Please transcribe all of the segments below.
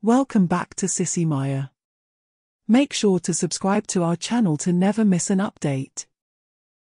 Welcome back to Sissy Maya. Make sure to subscribe to our channel to never miss an update.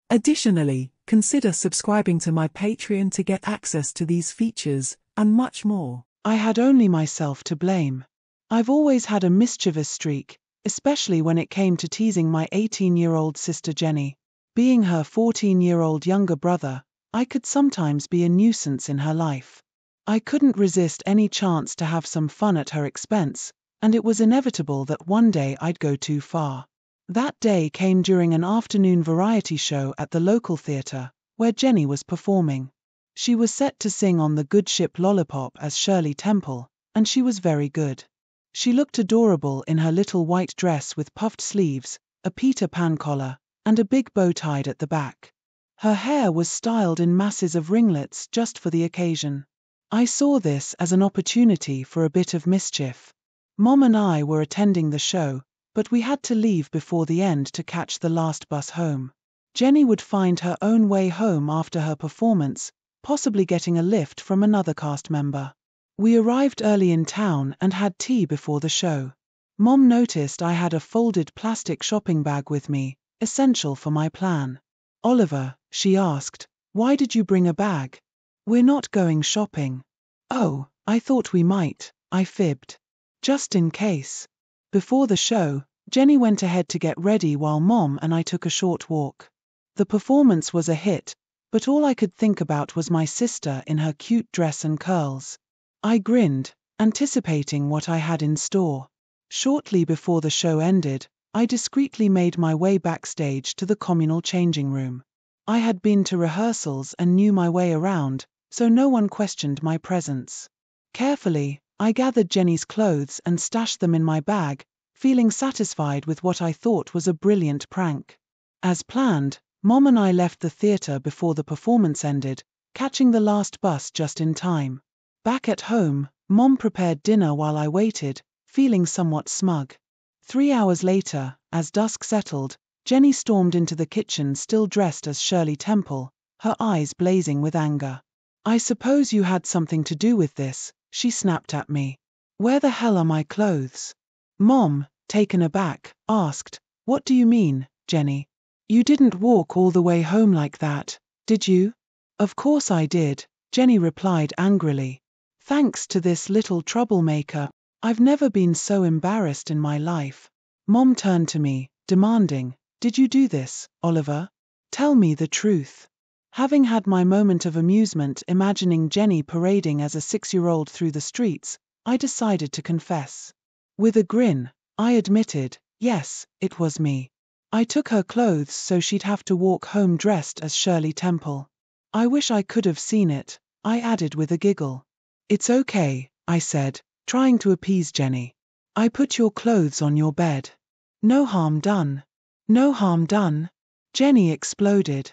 Additionally, consider subscribing to my Patreon to get access to these features, and much more. I had only myself to blame. I've always had a mischievous streak, especially when it came to teasing my 18-year-old sister Jenny. Being her 14-year-old younger brother, I could sometimes be a nuisance in her life. I couldn't resist any chance to have some fun at her expense, and it was inevitable that one day I'd go too far. That day came during an afternoon variety show at the local theatre, where Jenny was performing. She was set to sing on the good ship Lollypop as Shirley Temple, and she was very good. She looked adorable in her little white dress with puffed sleeves, a Peter Pan collar, and a big bow tied at the back. Her hair was styled in masses of ringlets just for the occasion. I saw this as an opportunity for a bit of mischief. Mom and I were attending the show, but we had to leave before the end to catch the last bus home. Jenny would find her own way home after her performance, possibly getting a lift from another cast member. We arrived early in town and had tea before the show. Mom noticed I had a folded plastic shopping bag with me, essential for my plan. "Oliver," she asked, "why did you bring a bag?" "We're not going shopping." "Oh, I thought we might," I fibbed. "Just in case." Before the show, Jenny went ahead to get ready while Mom and I took a short walk. The performance was a hit, but all I could think about was my sister in her cute dress and curls. I grinned, anticipating what I had in store. Shortly before the show ended, I discreetly made my way backstage to the communal changing room. I had been to rehearsals and knew my way around, so no one questioned my presence. Carefully, I gathered Jenny's clothes and stashed them in my bag, feeling satisfied with what I thought was a brilliant prank. As planned, Mom and I left the theatre before the performance ended, catching the last bus just in time. Back at home, Mom prepared dinner while I waited, feeling somewhat smug. 3 hours later, as dusk settled, Jenny stormed into the kitchen still dressed as Shirley Temple, her eyes blazing with anger. "I suppose you had something to do with this," she snapped at me. "Where the hell are my clothes?" Mom, taken aback, asked, "What do you mean, Jenny? You didn't walk all the way home like that, did you?" "Of course I did," Jenny replied angrily. "Thanks to this little troublemaker, I've never been so embarrassed in my life." Mom turned to me, demanding, "Did you do this, Oliver? Tell me the truth." Having had my moment of amusement imagining Jenny parading as a 6-year-old through the streets, I decided to confess. With a grin, I admitted, yes, it was me. I took her clothes so she'd have to walk home dressed as Shirley Temple. "I wish I could have seen it," I added with a giggle. "It's okay," I said, trying to appease Jenny. "I put your clothes on your bed. No harm done." "No harm done?" Jenny exploded.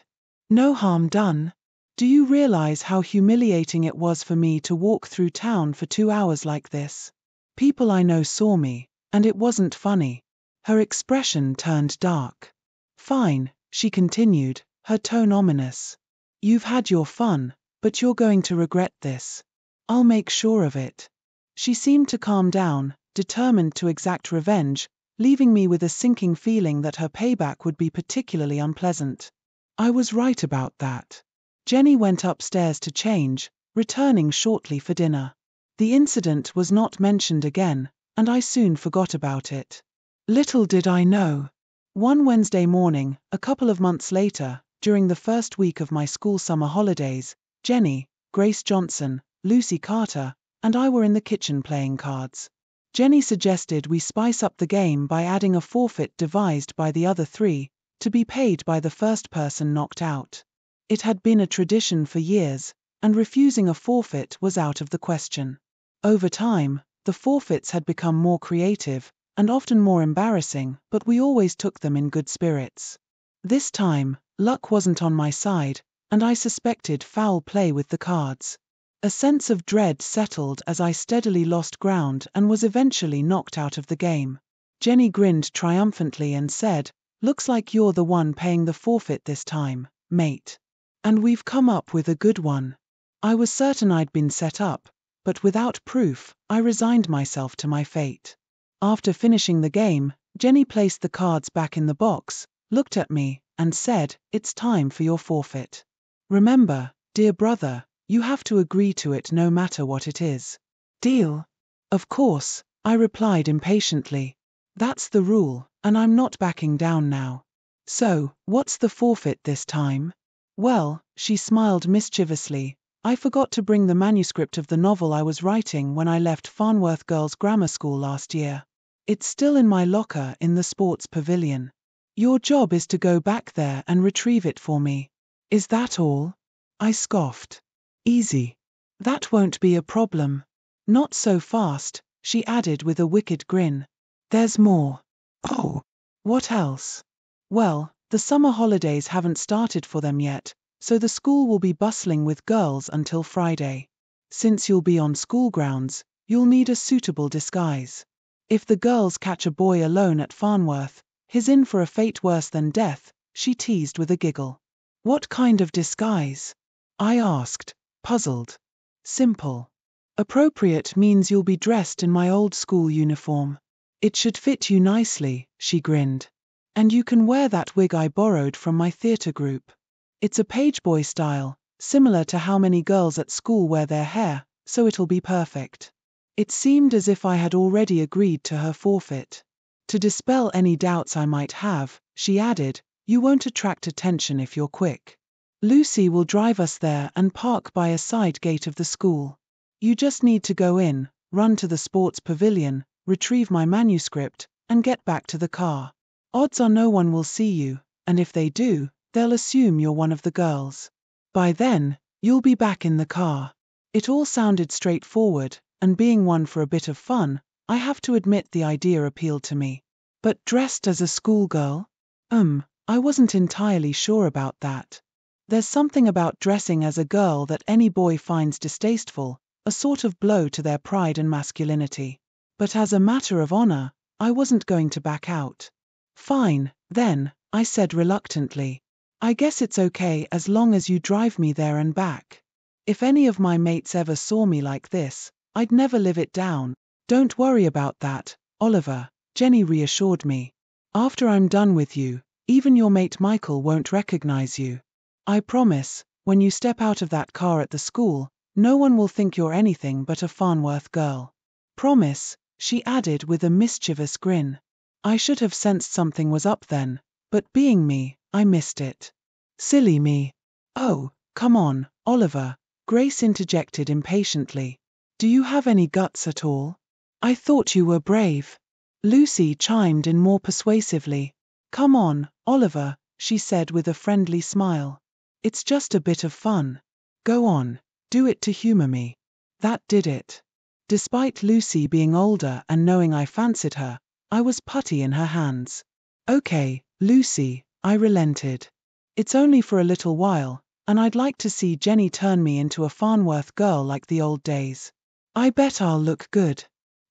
"No harm done? Do you realize how humiliating it was for me to walk through town for 2 hours like this? People I know saw me, and it wasn't funny." Her expression turned dark. "Fine," she continued, her tone ominous. "You've had your fun, but you're going to regret this. I'll make sure of it." She seemed to calm down, determined to exact revenge, leaving me with a sinking feeling that her payback would be particularly unpleasant. I was right about that. Jenny went upstairs to change, returning shortly for dinner. The incident was not mentioned again, and I soon forgot about it. Little did I know. One Wednesday morning, a couple of months later, during the first week of my school summer holidays, Jenny, Grace Johnson, Lucy Carter, and I were in the kitchen playing cards. Jenny suggested we spice up the game by adding a forfeit devised by the other three, to be paid by the first person knocked out. It had been a tradition for years, and refusing a forfeit was out of the question. Over time, the forfeits had become more creative, and often more embarrassing, but we always took them in good spirits. This time, luck wasn't on my side, and I suspected foul play with the cards. A sense of dread settled as I steadily lost ground and was eventually knocked out of the game. Jenny grinned triumphantly and said, "Looks like you're the one paying the forfeit this time, mate. And we've come up with a good one." I was certain I'd been set up, but without proof, I resigned myself to my fate. After finishing the game, Jenny placed the cards back in the box, looked at me, and said, "It's time for your forfeit. Remember, dear brother, you have to agree to it no matter what it is." "Deal?" "Of course," I replied impatiently. "That's the rule, and I'm not backing down now. So, what's the forfeit this time?" "Well," she smiled mischievously, "I forgot to bring the manuscript of the novel I was writing when I left Farnworth Girls' Grammar School last year. It's still in my locker in the sports pavilion. Your job is to go back there and retrieve it for me." "Is that all?" I scoffed. "Easy. That won't be a problem." "Not so fast," she added with a wicked grin. "There's more." "Oh, what else?" "Well, the summer holidays haven't started for them yet, so the school will be bustling with girls until Friday. Since you'll be on school grounds, you'll need a suitable disguise. If the girls catch a boy alone at Farnworth, he's in for a fate worse than death," she teased with a giggle. "What kind of disguise?" I asked, puzzled. "Simple. Appropriate means you'll be dressed in my old school uniform. It should fit you nicely," she grinned. "And you can wear that wig I borrowed from my theatre group. It's a pageboy style, similar to how many girls at school wear their hair, so it'll be perfect." It seemed as if I had already agreed to her forfeit. To dispel any doubts I might have, she added, "You won't attract attention if you're quick. Lucy will drive us there and park by a side gate of the school. You just need to go in, run to the sports pavilion, retrieve my manuscript, and get back to the car. Odds are no one will see you, and if they do, they'll assume you're one of the girls. By then, you'll be back in the car." It all sounded straightforward, and being one for a bit of fun, I have to admit the idea appealed to me. But dressed as a schoolgirl? I wasn't entirely sure about that. There's something about dressing as a girl that any boy finds distasteful, a sort of blow to their pride and masculinity. But as a matter of honor, I wasn't going to back out. "Fine, then," I said reluctantly. "I guess it's okay as long as you drive me there and back. If any of my mates ever saw me like this, I'd never live it down." "Don't worry about that, Oliver," Jenny reassured me. "After I'm done with you, even your mate Michael won't recognize you. I promise, when you step out of that car at the school, no one will think you're anything but a Farnworth girl. Promise," she added with a mischievous grin. I should have sensed something was up then, but being me, I missed it. Silly me. "Oh, come on, Oliver," Grace interjected impatiently. "Do you have any guts at all? I thought you were brave." Lucy chimed in more persuasively. "Come on, Oliver," she said with a friendly smile. "It's just a bit of fun. Go on, do it to humor me." That did it. Despite Lucy being older and knowing I fancied her, I was putty in her hands. "Okay, Lucy," I relented. "It's only for a little while, and I'd like to see Jenny turn me into a Farnworth girl like the old days. I bet I'll look good."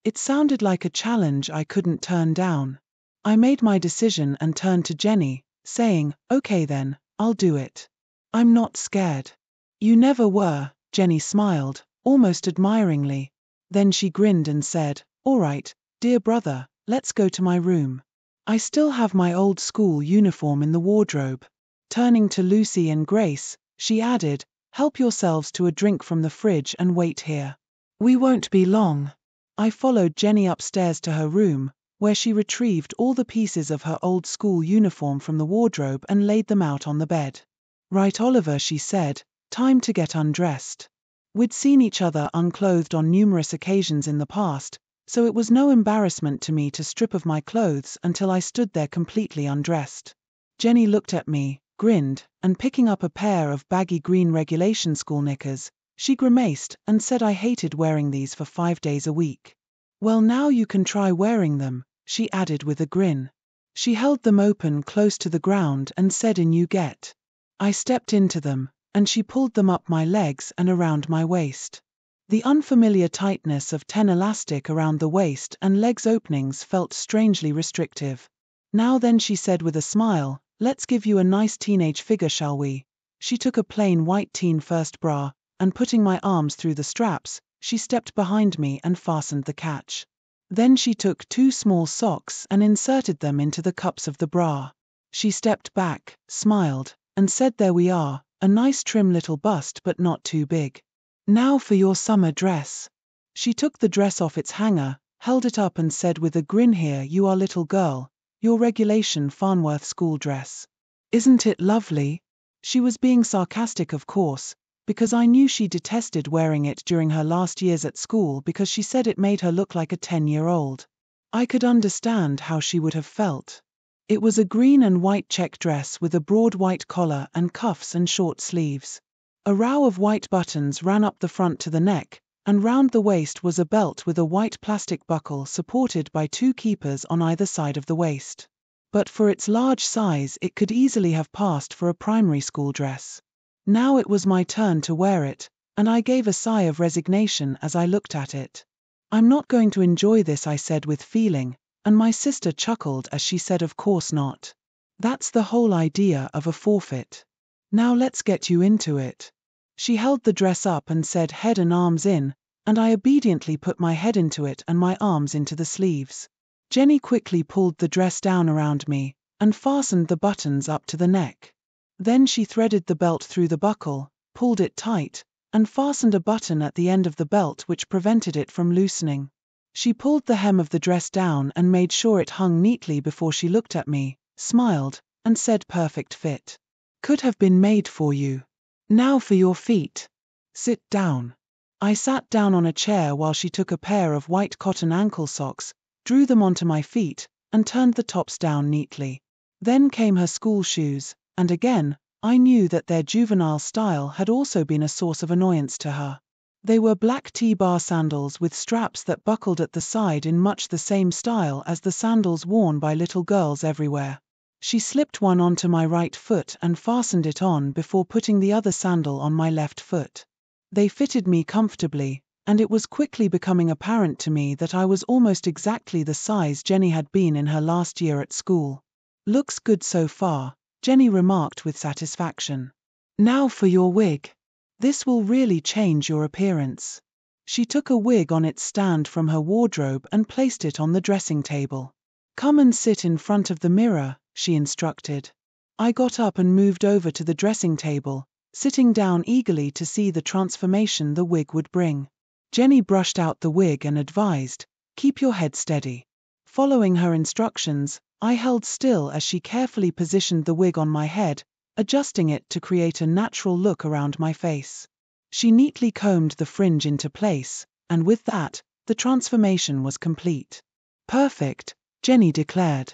It sounded like a challenge I couldn't turn down. I made my decision and turned to Jenny, saying, "Okay then, I'll do it. I'm not scared." "You never were," Jenny smiled, almost admiringly. Then she grinned and said, "All right, dear brother, let's go to my room. I still have my old school uniform in the wardrobe." Turning to Lucy and Grace, she added, "Help yourselves to a drink from the fridge and wait here. We won't be long." I followed Jenny upstairs to her room, where she retrieved all the pieces of her old school uniform from the wardrobe and laid them out on the bed. "Right, Oliver," she said, "time to get undressed." We'd seen each other unclothed on numerous occasions in the past, so it was no embarrassment to me to strip of my clothes until I stood there completely undressed. Jenny looked at me, grinned, and picking up a pair of baggy green regulation school knickers, she grimaced and said I hated wearing these for 5 days a week. "Well, now you can try wearing them," she added with a grin. She held them open close to the ground and said, "In you get." I stepped into them, and she pulled them up my legs and around my waist. The unfamiliar tightness of 10 elastic around the waist and legs openings felt strangely restrictive. "Now then," she said with a smile, "let's give you a nice teenage figure, shall we?" She took a plain white teen first bra, and putting my arms through the straps, She stepped behind me and fastened the catch. Then she took 2 small socks and inserted them into the cups of the bra. She stepped back, smiled, and said, "There we are, a nice trim little bust but not too big. Now for your summer dress." She took the dress off its hanger, held it up and said with a grin, "Here you are, little girl, your regulation Farnworth school dress. Isn't it lovely?" She was being sarcastic, of course, because I knew she detested wearing it during her last years at school because she said it made her look like a 10-year-old. I could understand how she would have felt. It was a green and white check dress with a broad white collar and cuffs and short sleeves. A row of white buttons ran up the front to the neck, and round the waist was a belt with a white plastic buckle supported by 2 keepers on either side of the waist. But for its large size it could easily have passed for a primary school dress. Now it was my turn to wear it, and I gave a sigh of resignation as I looked at it. "I'm not going to enjoy this," I said with feeling, and my sister chuckled as she said, "Of course not. That's the whole idea of a forfeit. Now let's get you into it." She held the dress up and said, "Head and arms in," and I obediently put my head into it and my arms into the sleeves. Jenny quickly pulled the dress down around me and fastened the buttons up to the neck. Then she threaded the belt through the buckle, pulled it tight, and fastened a button at the end of the belt which prevented it from loosening. She pulled the hem of the dress down and made sure it hung neatly before she looked at me, smiled, and said, "Perfect fit. Could have been made for you. Now for your feet. Sit down." I sat down on a chair while she took a pair of white cotton ankle socks, drew them onto my feet, and turned the tops down neatly. Then came her school shoes, and again, I knew that their juvenile style had also been a source of annoyance to her. They were black T-bar sandals with straps that buckled at the side in much the same style as the sandals worn by little girls everywhere. She slipped one onto my right foot and fastened it on before putting the other sandal on my left foot. They fitted me comfortably, and it was quickly becoming apparent to me that I was almost exactly the size Jenny had been in her last year at school. "Looks good so far," Jenny remarked with satisfaction. "Now for your wig. This will really change your appearance." She took a wig on its stand from her wardrobe and placed it on the dressing table. "Come and sit in front of the mirror," she instructed. I got up and moved over to the dressing table, sitting down eagerly to see the transformation the wig would bring. Jenny brushed out the wig and advised, "Keep your head steady." Following her instructions, I held still as she carefully positioned the wig on my head, adjusting it to create a natural look around my face. She neatly combed the fringe into place, and with that, the transformation was complete. "Perfect," Jenny declared.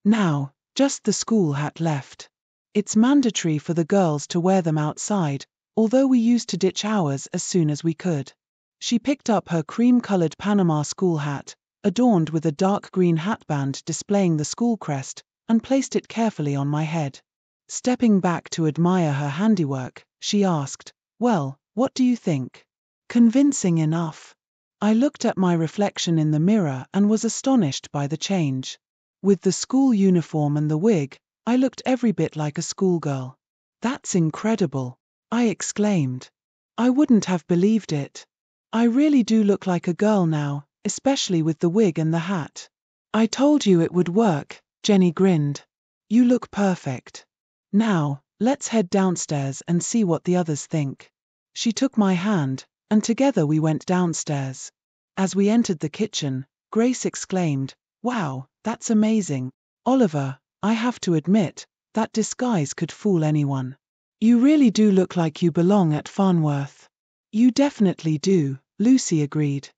"Now, just the school hat left. It's mandatory for the girls to wear them outside, although we used to ditch ours as soon as we could." She picked up her cream-colored Panama school hat, adorned with a dark green hatband displaying the school crest, and placed it carefully on my head. Stepping back to admire her handiwork, she asked, "Well, what do you think? Convincing enough?" I looked at my reflection in the mirror and was astonished by the change. With the school uniform and the wig, I looked every bit like a schoolgirl. "That's incredible," I exclaimed. "I wouldn't have believed it. I really do look like a girl now, especially with the wig and the hat." "I told you it would work," Jenny grinned. "You look perfect. Now, let's head downstairs and see what the others think." She took my hand, and together we went downstairs. As we entered the kitchen, Grace exclaimed, "Wow, that's amazing. Oliver, I have to admit, that disguise could fool anyone. You really do look like you belong at Farnworth." "You definitely do," Lucy agreed.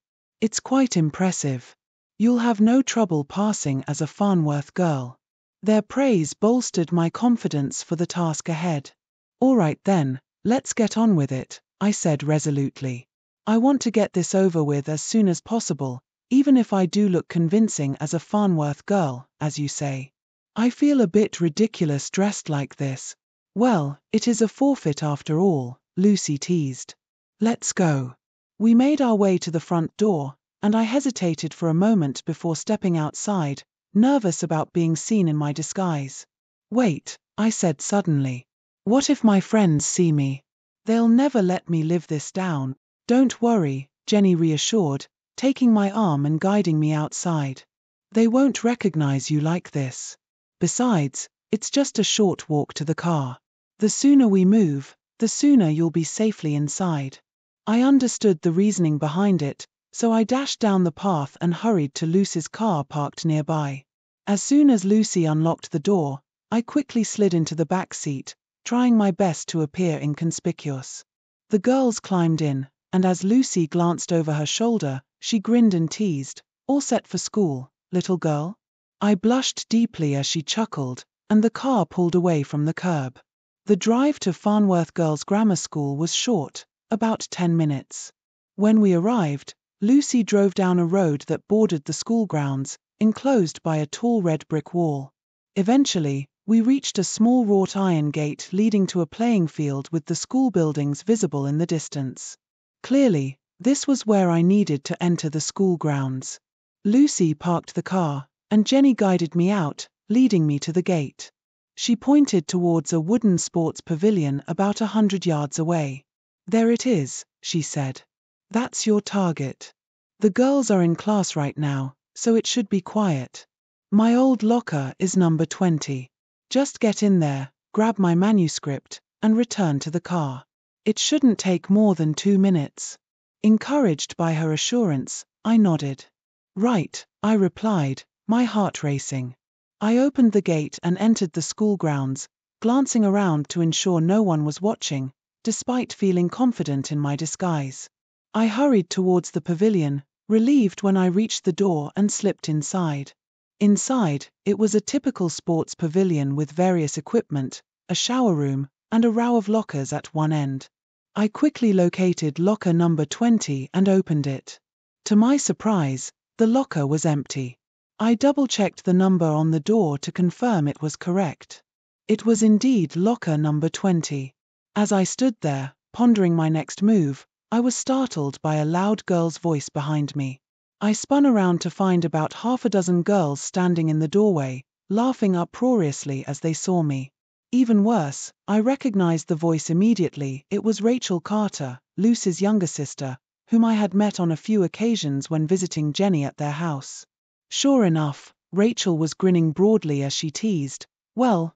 "It's quite impressive. You'll have no trouble passing as a Farnworth girl." Their praise bolstered my confidence for the task ahead. "All right then, let's get on with it," I said resolutely. "I want to get this over with as soon as possible, even if I do look convincing as a Farnworth girl, as you say. I feel a bit ridiculous dressed like this." "Well, it is a forfeit after all," Lucy teased. "Let's go." We made our way to the front door, and I hesitated for a moment before stepping outside, nervous about being seen in my disguise. "Wait," I said suddenly. "What if my friends see me? They'll never let me live this down." "Don't worry," Jenny reassured, taking my arm and guiding me outside. They won't recognize you like this. Besides, it's just a short walk to the car. The sooner we move, the sooner you'll be safely inside. I understood the reasoning behind it, so I dashed down the path and hurried to Lucy's car parked nearby. As soon as Lucy unlocked the door, I quickly slid into the back seat, trying my best to appear inconspicuous. The girls climbed in, and as Lucy glanced over her shoulder, she grinned and teased, "All set for school, little girl?" I blushed deeply as she chuckled, and the car pulled away from the curb. The drive to Farnworth Girls' Grammar School was short, about 10 minutes. When we arrived, Lucy drove down a road that bordered the school grounds, enclosed by a tall red brick wall. Eventually, we reached a small wrought iron gate leading to a playing field with the school buildings visible in the distance. Clearly, this was where I needed to enter the school grounds. Lucy parked the car, and Jenny guided me out, leading me to the gate. She pointed towards a wooden sports pavilion about 100 yards away. "There it is," she said. "That's your target. The girls are in class right now, so it should be quiet. My old locker is number 20. Just get in there, grab my manuscript, and return to the car. It shouldn't take more than 2 minutes." Encouraged by her assurance, I nodded. "Right," I replied, my heart racing. I opened the gate and entered the school grounds, glancing around to ensure no one was watching, despite feeling confident in my disguise. I hurried towards the pavilion, relieved when I reached the door and slipped inside. Inside, it was a typical sports pavilion with various equipment, a shower room, and a row of lockers at one end. I quickly located locker number 20 and opened it. To my surprise, the locker was empty. I double-checked the number on the door to confirm it was correct. It was indeed locker number 20. As I stood there, pondering my next move, I was startled by a loud girl's voice behind me. I spun around to find about half a dozen girls standing in the doorway, laughing uproariously as they saw me. Even worse, I recognized the voice immediately. It was Rachel Carter, Lucy's younger sister, whom I had met on a few occasions when visiting Jenny at their house. Sure enough, Rachel was grinning broadly as she teased, well,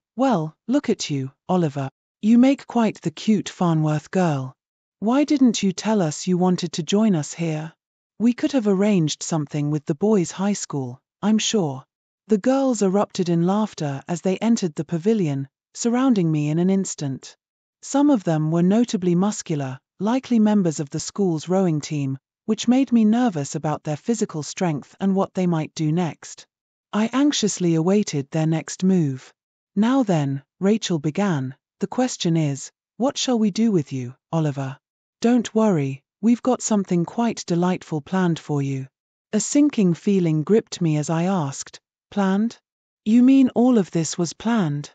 look at you, Oliver. You make quite the cute Farnworth girl. Why didn't you tell us you wanted to join us here? We could have arranged something with the boys' high school, I'm sure." The girls erupted in laughter as they entered the pavilion, surrounding me in an instant. Some of them were notably muscular, likely members of the school's rowing team, which made me nervous about their physical strength and what they might do next. I anxiously awaited their next move. "Now then," Rachel began, "the question is, what shall we do with you, Oliver? Don't worry, we've got something quite delightful planned for you." A sinking feeling gripped me as I asked, "Planned? You mean all of this was planned?"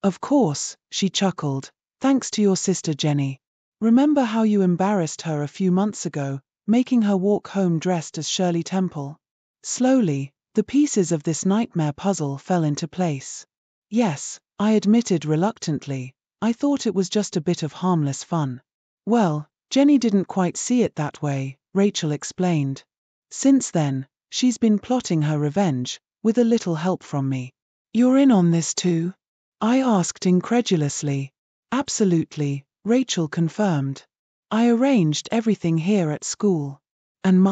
"Of course," she chuckled, "thanks to your sister Jenny. Remember how you embarrassed her a few months ago, making her walk home dressed as Shirley Temple?" Slowly, the pieces of this nightmare puzzle fell into place. "Yes," I admitted reluctantly, "I thought it was just a bit of harmless fun." "Well, Jenny didn't quite see it that way," Rachel explained. "Since then, she's been plotting her revenge, with a little help from me." "You're in on this too?" I asked incredulously. "Absolutely," Rachel confirmed. "I arranged everything here at school." "And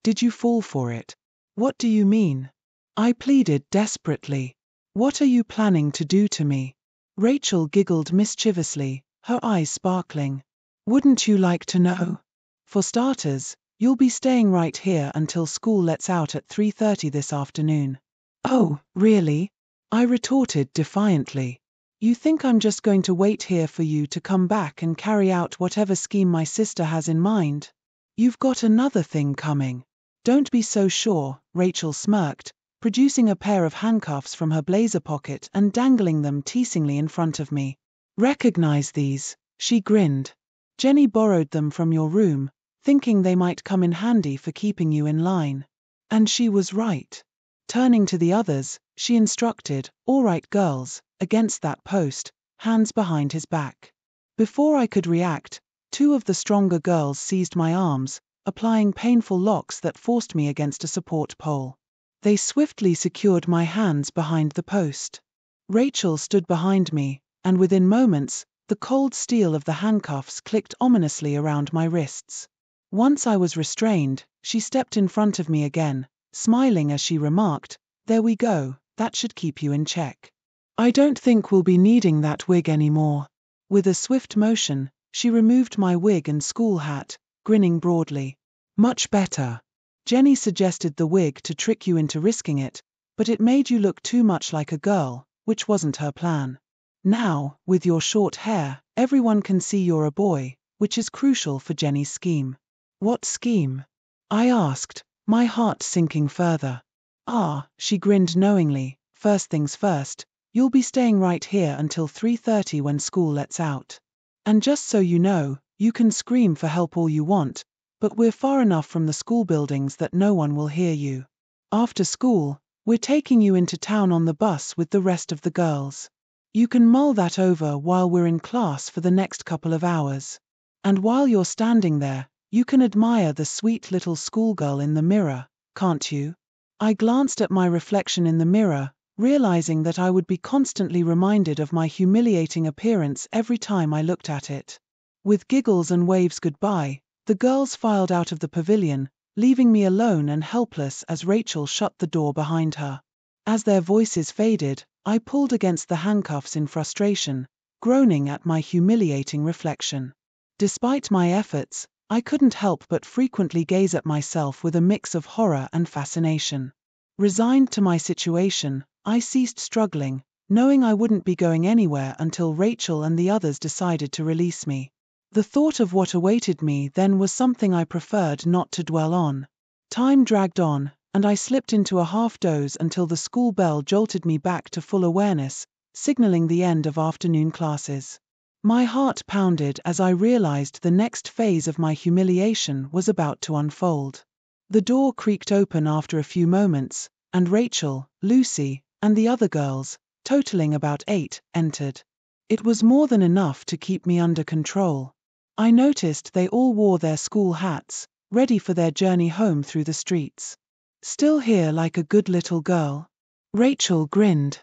did you fall for it?" "What do you mean?" I pleaded desperately. "What are you planning to do to me?" Rachel giggled mischievously, her eyes sparkling. "Wouldn't you like to know? For starters, you'll be staying right here until school lets out at 3:30 this afternoon." "Oh, really?" I retorted defiantly. "You think I'm just going to wait here for you to come back and carry out whatever scheme my sister has in mind? You've got another thing coming." "Don't be so sure," Rachel smirked, producing a pair of handcuffs from her blazer pocket and dangling them teasingly in front of me. "Recognize these?" she grinned. "Jenny borrowed them from your room, thinking they might come in handy for keeping you in line." And she was right. Turning to the others, she instructed, "All right girls, against that post, hands behind his back." Before I could react, two of the stronger girls seized my arms, applying painful locks that forced me against a support pole. They swiftly secured my hands behind the post. Rachel stood behind me, and within moments, the cold steel of the handcuffs clicked ominously around my wrists. Once I was restrained, she stepped in front of me again, smiling as she remarked, "There we go, that should keep you in check. I don't think we'll be needing that wig anymore." With a swift motion, she removed my wig and school hat, grinning broadly. "Much better. Jenny suggested the wig to trick you into risking it, but it made you look too much like a girl, which wasn't her plan. Now, with your short hair, everyone can see you're a boy, which is crucial for Jenny's scheme." "What scheme?" I asked, my heart sinking further. "Ah," she grinned knowingly, "first things first, you'll be staying right here until 3:30 when school lets out. And just so you know, you can scream for help all you want, but we're far enough from the school buildings that no one will hear you. After school, we're taking you into town on the bus with the rest of the girls. You can mull that over while we're in class for the next couple of hours. And while you're standing there, you can admire the sweet little schoolgirl in the mirror, can't you?" I glanced at my reflection in the mirror, realizing that I would be constantly reminded of my humiliating appearance every time I looked at it. With giggles and waves goodbye, the girls filed out of the pavilion, leaving me alone and helpless as Rachel shut the door behind her. As their voices faded, I pulled against the handcuffs in frustration, groaning at my humiliating reflection. Despite my efforts, I couldn't help but frequently gaze at myself with a mix of horror and fascination. Resigned to my situation, I ceased struggling, knowing I wouldn't be going anywhere until Rachel and the others decided to release me. The thought of what awaited me then was something I preferred not to dwell on. Time dragged on, and I slipped into a half-doze until the school bell jolted me back to full awareness, signaling the end of afternoon classes. My heart pounded as I realized the next phase of my humiliation was about to unfold. The door creaked open after a few moments, and Rachel, Lucy, and the other girls, totaling about 8, entered. It was more than enough to keep me under control. I noticed they all wore their school hats, ready for their journey home through the streets. "Still here like a good little girl?" Rachel grinned.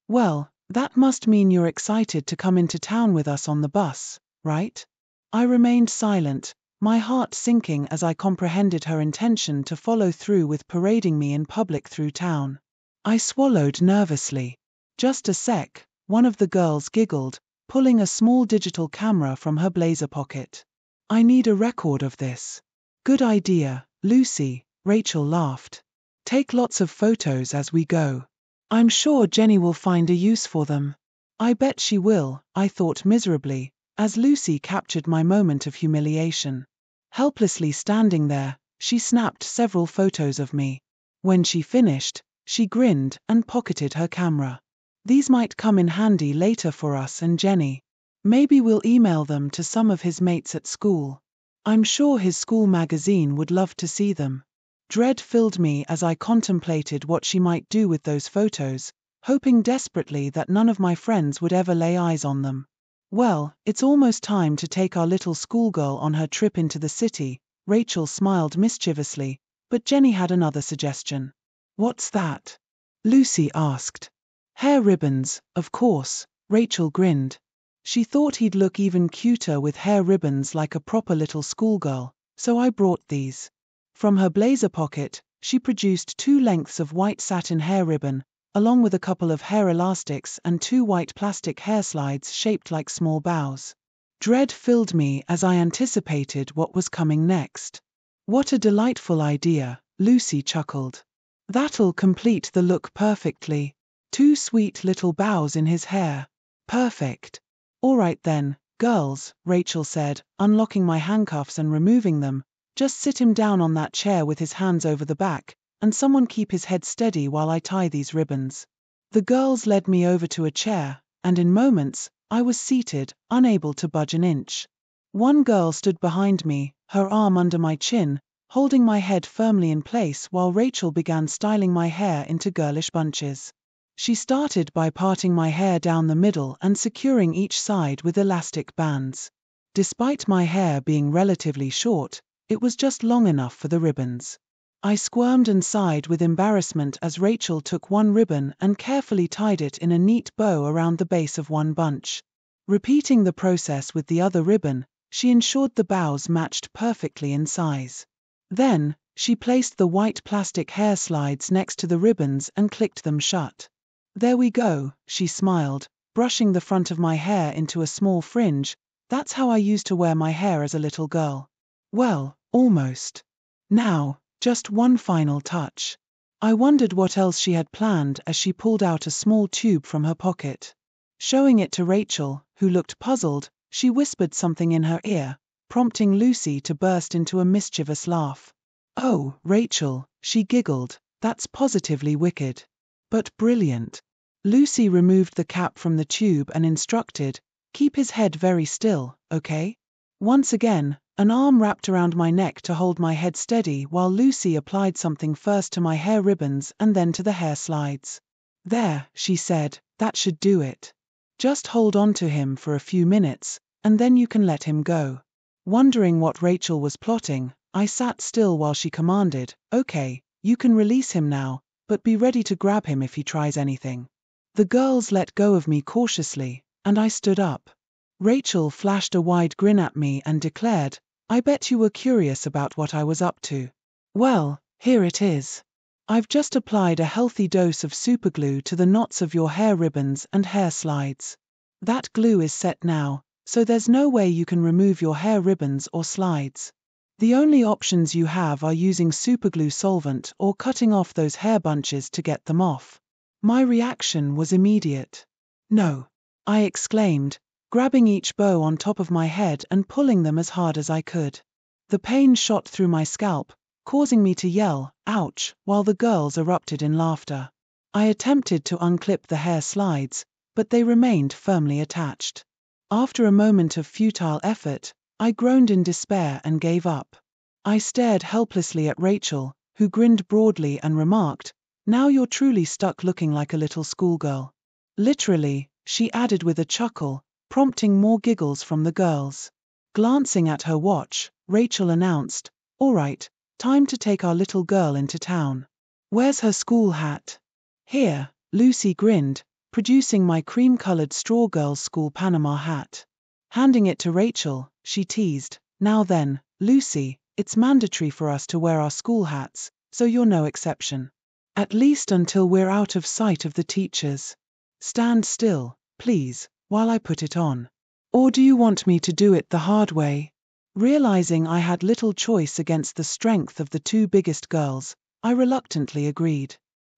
"Well, that must mean you're excited to come into town with us on the bus, right?" I remained silent, my heart sinking as I comprehended her intention to follow through with parading me in public through town. I swallowed nervously. "Just a sec," one of the girls giggled, pulling a small digital camera from her blazer pocket. "I need a record of this." "Good idea, Lucy," Rachel laughed. "Take lots of photos as we go. I'm sure Jenny will find a use for them." "I bet she will," I thought miserably, as Lucy captured my moment of humiliation. Helplessly standing there, she snapped several photos of me. When she finished, she grinned and pocketed her camera. "These might come in handy later for us and Jenny. Maybe we'll email them to some of his mates at school. I'm sure his school magazine would love to see them." Dread filled me as I contemplated what she might do with those photos, hoping desperately that none of my friends would ever lay eyes on them. "Well, it's almost time to take our little schoolgirl on her trip into the city," Rachel smiled mischievously, but Jenny had another suggestion. "What's that?" Lucy asked. "Hair ribbons, of course," Rachel grinned. She thought he'd look even cuter with hair ribbons like a proper little schoolgirl, so I brought these. From her blazer pocket, she produced 2 lengths of white satin hair ribbon, along with a couple of hair elastics and 2 white plastic hair slides shaped like small bows. Dread filled me as I anticipated what was coming next. "What a delightful idea," Lucy chuckled. "That'll complete the look perfectly. 2 sweet little bows in his hair. Perfect." "All right then, girls," Rachel said, unlocking my handcuffs and removing them. "Just sit him down on that chair with his hands over the back, and someone keep his head steady while I tie these ribbons." The girls led me over to a chair, and in moments, I was seated, unable to budge an inch. One girl stood behind me, her arm under my chin, holding my head firmly in place while Rachel began styling my hair into girlish bunches. She started by parting my hair down the middle and securing each side with elastic bands. Despite my hair being relatively short, It was just long enough for the ribbons. I squirmed and sighed with embarrassment as Rachel took one ribbon and carefully tied it in a neat bow around the base of one bunch. Repeating the process with the other ribbon, she ensured the bows matched perfectly in size. Then, she placed the white plastic hair slides next to the ribbons and clicked them shut. There we go, she smiled, brushing the front of my hair into a small fringe. That's how I used to wear my hair as a little girl. Well, almost. Now, just one final touch. I wondered what else she had planned as she pulled out a small tube from her pocket. Showing it to Rachel, who looked puzzled, she whispered something in her ear, prompting Lucy to burst into a mischievous laugh. "Oh, Rachel," she giggled, "that's positively wicked. But brilliant." Lucy removed the cap from the tube and instructed, "Keep his head very still, okay?" Once again, an arm wrapped around my neck to hold my head steady while Lucy applied something first to my hair ribbons and then to the hair slides. "There," she said, "that should do it. Just hold on to him for a few minutes, and then you can let him go." Wondering what Rachel was plotting, I sat still while she commanded, "Okay, you can release him now, but be ready to grab him if he tries anything." The girls let go of me cautiously, and I stood up. Rachel flashed a wide grin at me and declared, "I bet you were curious about what I was up to. Well, here it is. I've just applied a healthy dose of superglue to the knots of your hair ribbons and hair slides. That glue is set now, so there's no way you can remove your hair ribbons or slides. The only options you have are using superglue solvent or cutting off those hair bunches to get them off." My reaction was immediate. "No," I exclaimed, grabbing each bow on top of my head and pulling them as hard as I could. The pain shot through my scalp, causing me to yell, "Ouch," while the girls erupted in laughter. I attempted to unclip the hair slides, but they remained firmly attached. After a moment of futile effort, I groaned in despair and gave up. I stared helplessly at Rachel, who grinned broadly and remarked, "Now you're truly stuck looking like a little schoolgirl." Literally, she added with a chuckle, prompting more giggles from the girls. Glancing at her watch, Rachel announced, "All right, time to take our little girl into town. Where's her school hat?" "Here," Lucy grinned, producing my cream-colored straw girl's school Panama hat. Handing it to Rachel, she teased, "Now then, Lucy, it's mandatory for us to wear our school hats, so you're no exception. At least until we're out of sight of the teachers. Stand still, please, while I put it on. Or do you want me to do it the hard way?" Realizing I had little choice against the strength of the two biggest girls, I reluctantly agreed.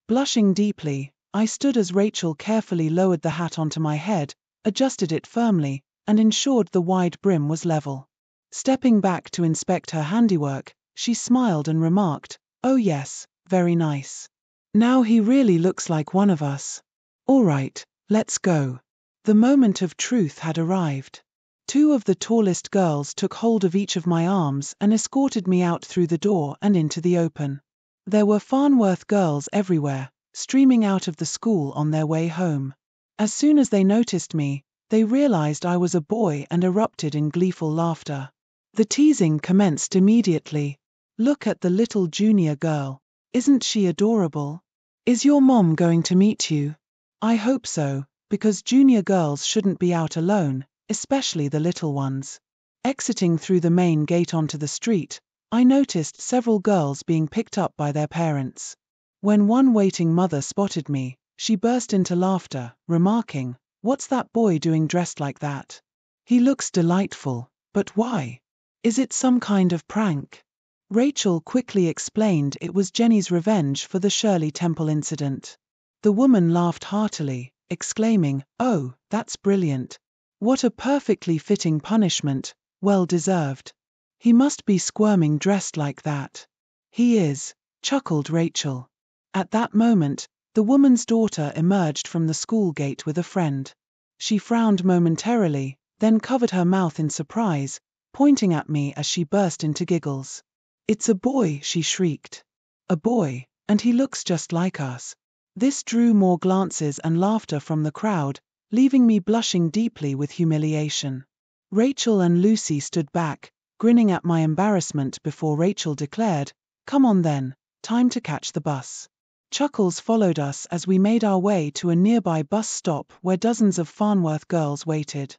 Blushing deeply, I stood as Rachel carefully lowered the hat onto my head, adjusted it firmly, and ensured the wide brim was level. Stepping back to inspect her handiwork, she smiled and remarked, "Oh yes, very nice. Now he really looks like one of us. All right, let's go." The moment of truth had arrived. Two of the tallest girls took hold of each of my arms and escorted me out through the door and into the open. There were Farnworth girls everywhere, streaming out of the school on their way home. As soon as they noticed me, they realized I was a boy and erupted in gleeful laughter. The teasing commenced immediately. "Look at the little junior girl. Isn't she adorable? Is your mom going to meet you?" I hope so, because junior girls shouldn't be out alone, especially the little ones. Exiting through the main gate onto the street, I noticed several girls being picked up by their parents. When one waiting mother spotted me, she burst into laughter, remarking, "What's that boy doing dressed like that? He looks delightful, but why? Is it some kind of prank?" Rachel quickly explained it was Jenny's revenge for the Shirley Temple incident. The woman laughed heartily, exclaiming, "Oh, that's brilliant. What a perfectly fitting punishment, well deserved. He must be squirming dressed like that." "He is," chuckled Rachel. At that moment, the woman's daughter emerged from the school gate with a friend. She frowned momentarily, then covered her mouth in surprise, pointing at me as she burst into giggles. "It's a boy," she shrieked. "A boy, and he looks just like us." This drew more glances and laughter from the crowd, leaving me blushing deeply with humiliation. Rachel and Lucy stood back, grinning at my embarrassment before Rachel declared, "Come on then, time to catch the bus." Chuckles followed us as we made our way to a nearby bus stop where dozens of Farnworth girls waited.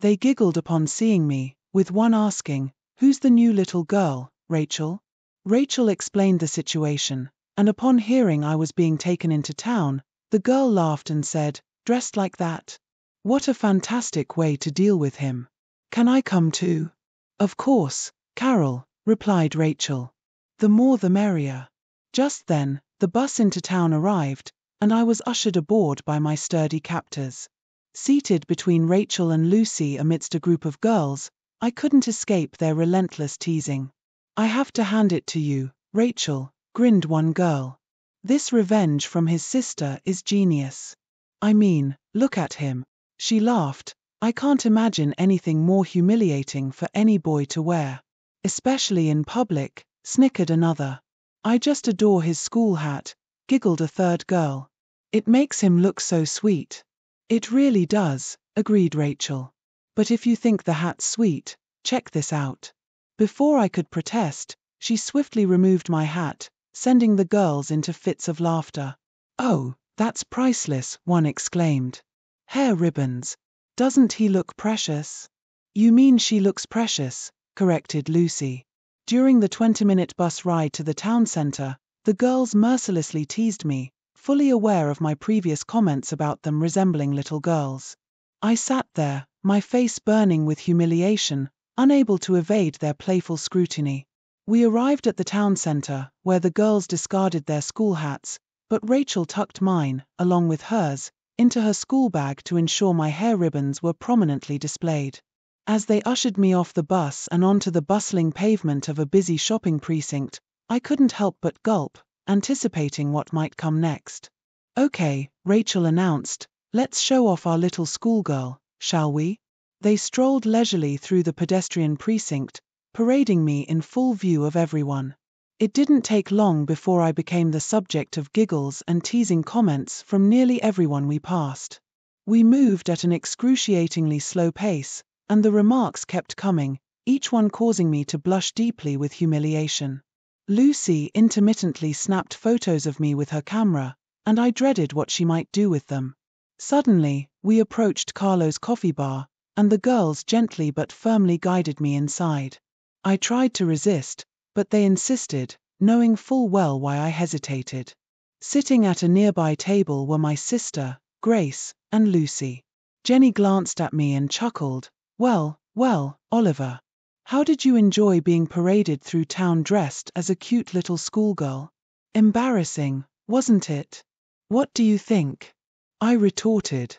They giggled upon seeing me, with one asking, "Who's the new little girl, Rachel?" Rachel explained the situation, and upon hearing I was being taken into town, the girl laughed and said, "Dressed like that? What a fantastic way to deal with him. Can I come too?" "Of course, Carol," replied Rachel. "The more the merrier." Just then, the bus into town arrived, and I was ushered aboard by my sturdy captors. Seated between Rachel and Lucy amidst a group of girls, I couldn't escape their relentless teasing. "I have to hand it to you, Rachel," grinned one girl. "This revenge from his sister is genius. I mean, look at him." She laughed. "I can't imagine anything more humiliating for any boy to wear. Especially in public," snickered another. "I just adore his school hat," giggled a third girl. "It makes him look so sweet." "It really does," agreed Rachel. "But if you think the hat's sweet, check this out." Before I could protest, she swiftly removed my hat, sending the girls into fits of laughter. "Oh, that's priceless," one exclaimed. "Hair ribbons. Doesn't he look precious?" "You mean she looks precious," corrected Lucy. During the 20-minute bus ride to the town center, the girls mercilessly teased me, fully aware of my previous comments about them resembling little girls. I sat there, my face burning with humiliation, unable to evade their playful scrutiny. We arrived at the town center, where the girls discarded their school hats, but Rachel tucked mine, along with hers, into her school bag to ensure my hair ribbons were prominently displayed. As they ushered me off the bus and onto the bustling pavement of a busy shopping precinct, I couldn't help but gulp, anticipating what might come next. "Okay," Rachel announced, "let's show off our little schoolgirl, shall we?" They strolled leisurely through the pedestrian precinct, parading me in full view of everyone. It didn't take long before I became the subject of giggles and teasing comments from nearly everyone we passed. We moved at an excruciatingly slow pace, and the remarks kept coming, each one causing me to blush deeply with humiliation. Lucy intermittently snapped photos of me with her camera, and I dreaded what she might do with them. Suddenly, we approached Carlo's coffee bar, and the girls gently but firmly guided me inside. I tried to resist, but they insisted, knowing full well why I hesitated. Sitting at a nearby table were my sister, Grace, and Lucy. Jenny glanced at me and chuckled. Well, Oliver. How did you enjoy being paraded through town dressed as a cute little schoolgirl? Embarrassing, wasn't it? What do you think?" I retorted.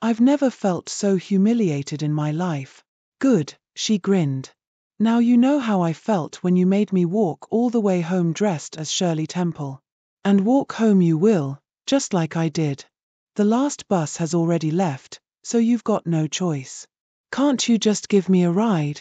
"I've never felt so humiliated in my life." "Good," she grinned. "Now you know how I felt when you made me walk all the way home dressed as Shirley Temple. And walk home you will, just like I did. The last bus has already left, so you've got no choice. Can't you just give me a ride?"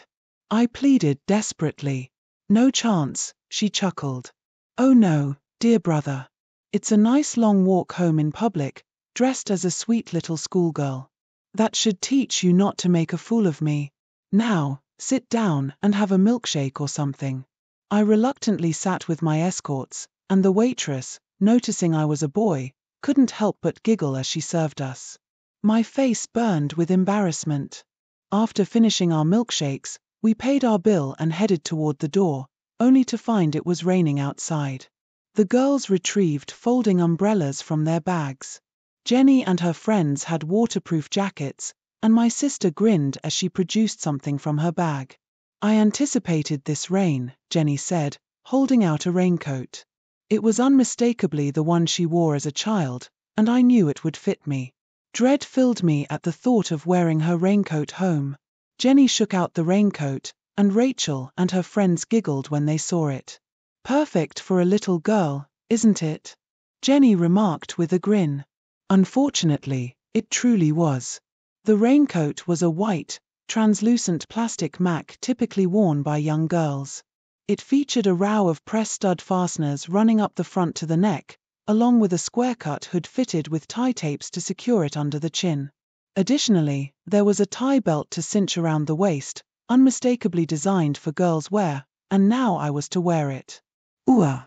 I pleaded desperately. "No chance," she chuckled. "Oh no, dear brother. It's a nice long walk home in public, dressed as a sweet little schoolgirl. That should teach you not to make a fool of me. Now, sit down and have a milkshake or something." I reluctantly sat with my escorts, and the waitress, noticing I was a boy, couldn't help but giggle as she served us. My face burned with embarrassment. After finishing our milkshakes, we paid our bill and headed toward the door, only to find it was raining outside. The girls retrieved folding umbrellas from their bags. Jenny and her friends had waterproof jackets, and my sister grinned as she produced something from her bag. "I anticipated this rain," Jenny said, holding out a raincoat. It was unmistakably the one she wore as a child, and I knew it would fit me. Dread filled me at the thought of wearing her raincoat home. Jenny shook out the raincoat, and Rachel and her friends giggled when they saw it. "Perfect for a little girl, isn't it?" Jenny remarked with a grin. Unfortunately, it truly was. The raincoat was a white, translucent plastic mac typically worn by young girls. It featured a row of press stud fasteners running up the front to the neck, along with a square-cut hood fitted with tie tapes to secure it under the chin. Additionally, there was a tie belt to cinch around the waist, unmistakably designed for girls' wear, and now I was to wear it. Ooh.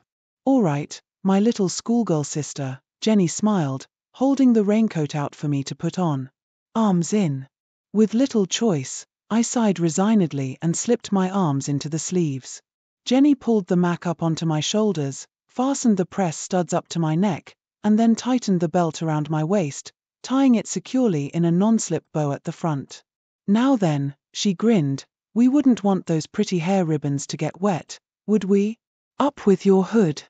All right, my little schoolgirl sister, Jenny smiled, holding the raincoat out for me to put on. Arms in. With little choice, I sighed resignedly and slipped my arms into the sleeves. Jenny pulled the Mac up onto my shoulders, fastened the press studs up to my neck, and then tightened the belt around my waist, tying it securely in a non-slip bow at the front. Now then, she grinned, we wouldn't want those pretty hair ribbons to get wet, would we? Up with your hood.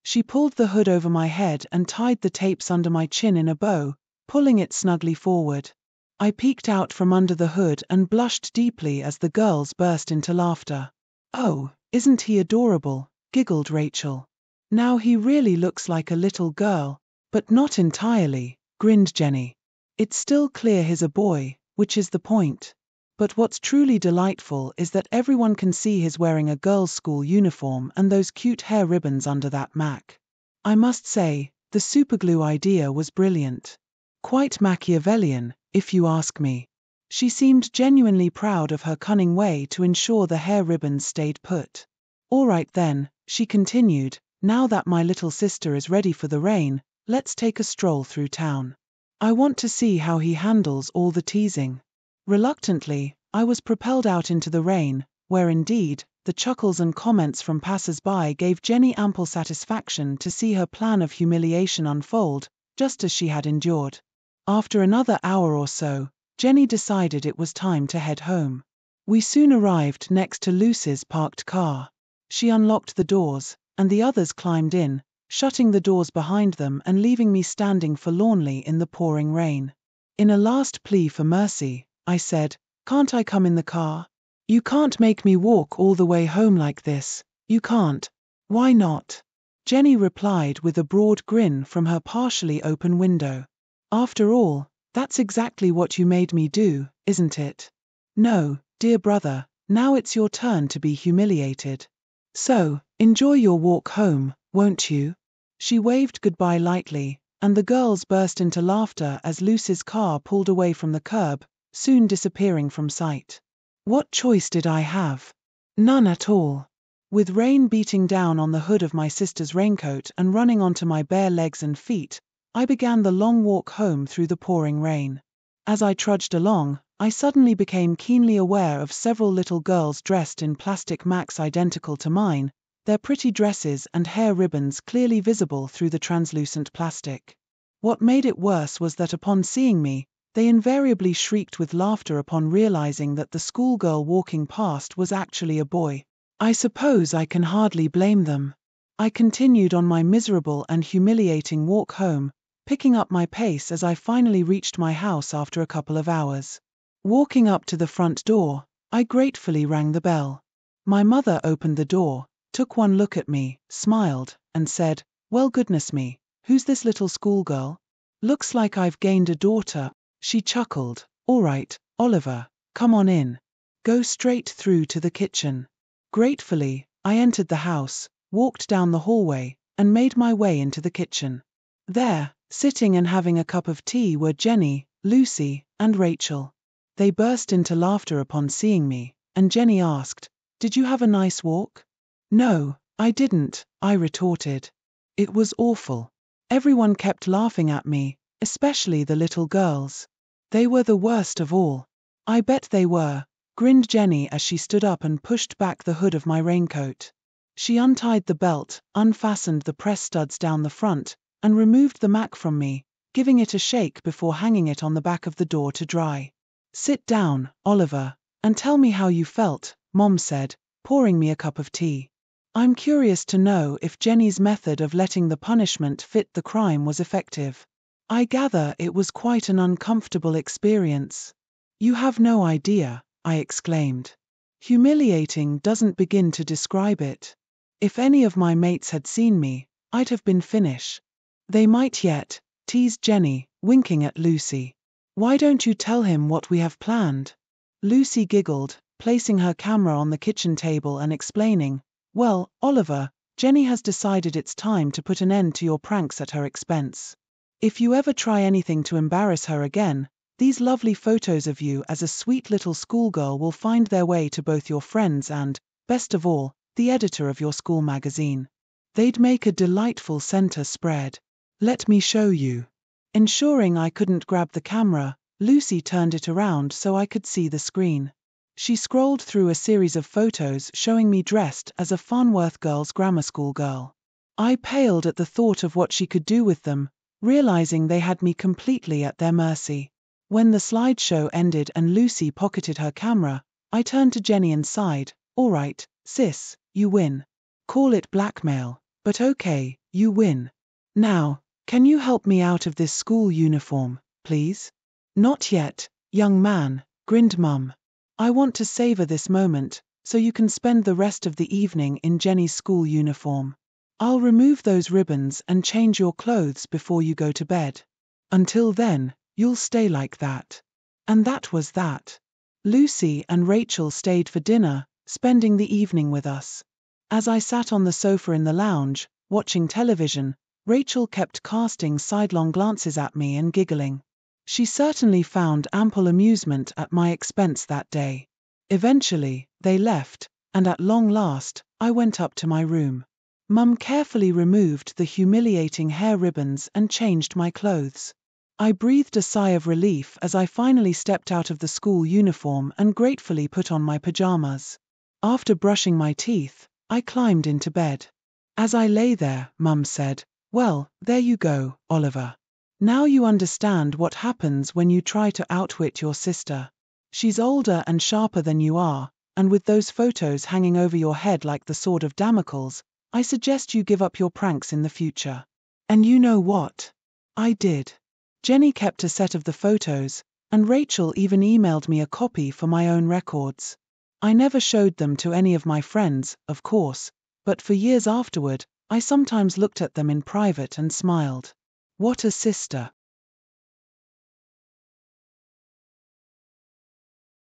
She pulled the hood over my head and tied the tapes under my chin in a bow, pulling it snugly forward. I peeked out from under the hood and blushed deeply as the girls burst into laughter. Oh, isn't he adorable, giggled Rachel. Now he really looks like a little girl, but not entirely, grinned Jenny. It's still clear he's a boy, which is the point. But what's truly delightful is that everyone can see he's wearing a girls' school uniform and those cute hair ribbons under that Mac. I must say, the superglue idea was brilliant. Quite Machiavellian, if you ask me. She seemed genuinely proud of her cunning way to ensure the hair ribbons stayed put. All right then, she continued, now that my little sister is ready for the rain, let's take a stroll through town. I want to see how he handles all the teasing. Reluctantly, I was propelled out into the rain, where indeed, the chuckles and comments from passers-by gave Jenny ample satisfaction to see her plan of humiliation unfold, just as she had endured. After another hour or so, Jenny decided it was time to head home. We soon arrived next to Lucy's parked car. She unlocked the doors, and the others climbed in, shutting the doors behind them and leaving me standing forlornly in the pouring rain. In a last plea for mercy, I said, can't I come in the car? You can't make me walk all the way home like this, you can't. Why not? Jenny replied with a broad grin from her partially open window. After all, that's exactly what you made me do, isn't it? No, dear brother, now it's your turn to be humiliated. So, enjoy your walk home, won't you? She waved goodbye lightly, and the girls burst into laughter as Lucy's car pulled away from the curb, soon disappearing from sight. What choice did I have? None at all. With rain beating down on the hood of my sister's raincoat and running onto my bare legs and feet, I began the long walk home through the pouring rain. As I trudged along, I suddenly became keenly aware of several little girls dressed in plastic Macs identical to mine, their pretty dresses and hair ribbons clearly visible through the translucent plastic. What made it worse was that upon seeing me, they invariably shrieked with laughter upon realizing that the schoolgirl walking past was actually a boy. I suppose I can hardly blame them. I continued on my miserable and humiliating walk home, picking up my pace as I finally reached my house after a couple of hours. Walking up to the front door, I gratefully rang the bell. My mother opened the door, took one look at me, smiled, and said, well, goodness me, who's this little schoolgirl? Looks like I've gained a daughter. She chuckled, all right, Oliver, come on in. Go straight through to the kitchen. Gratefully, I entered the house, walked down the hallway, and made my way into the kitchen. There, sitting and having a cup of tea were Jenny, Lucy, and Rachel. They burst into laughter upon seeing me, and Jenny asked, did you have a nice walk? No, I didn't, I retorted. It was awful. Everyone kept laughing at me, especially the little girls. They were the worst of all. I bet they were, grinned Jenny as she stood up and pushed back the hood of my raincoat. She untied the belt, unfastened the press studs down the front, and removed the Mac from me, giving it a shake before hanging it on the back of the door to dry. Sit down, Oliver, and tell me how you felt, Mom said, pouring me a cup of tea. I'm curious to know if Jenny's method of letting the punishment fit the crime was effective. I gather it was quite an uncomfortable experience. You have no idea, I exclaimed. Humiliating doesn't begin to describe it. If any of my mates had seen me, I'd have been finished. They might yet, teased Jenny, winking at Lucy. Why don't you tell him what we have planned? Lucy giggled, placing her camera on the kitchen table and explaining, well, Oliver, Jenny has decided it's time to put an end to your pranks at her expense. If you ever try anything to embarrass her again, These lovely photos of you as a sweet little schoolgirl will find their way to both your friends and, best of all, the editor of your school magazine. They'd make a delightful center spread. Let me show you. Ensuring I couldn't grab the camera, Lucy turned it around so I could see the screen. She scrolled through a series of photos showing me dressed as a Farnworth Girls' Grammar School girl. I paled at the thought of what she could do with them, realizing they had me completely at their mercy. When the slideshow ended and Lucy pocketed her camera, I turned to Jenny and sighed, "All right, sis, you win. Call it blackmail, but okay, you win. Now, can you help me out of this school uniform, please?" "Not yet, young man," grinned Mum. "I want to savor this moment, so you can spend the rest of the evening in Jenny's school uniform. I'll remove those ribbons and change your clothes before you go to bed. Until then, you'll stay like that." And that was that. Lucy and Rachel stayed for dinner, spending the evening with us. As I sat on the sofa in the lounge, watching television, Rachel kept casting sidelong glances at me and giggling. She certainly found ample amusement at my expense that day. Eventually, they left, and at long last, I went up to my room. Mum carefully removed the humiliating hair ribbons and changed my clothes. I breathed a sigh of relief as I finally stepped out of the school uniform and gratefully put on my pajamas. After brushing my teeth, I climbed into bed. As I lay there, Mum said, "Well, there you go, Oliver. Now you understand what happens when you try to outwit your sister. She's older and sharper than you are, and with those photos hanging over your head like the sword of Damocles, I suggest you give up your pranks in the future." And you know what? I did. Jenny kept a set of the photos, and Rachel even emailed me a copy for my own records. I never showed them to any of my friends, of course, but for years afterward, I sometimes looked at them in private and smiled. What a sister.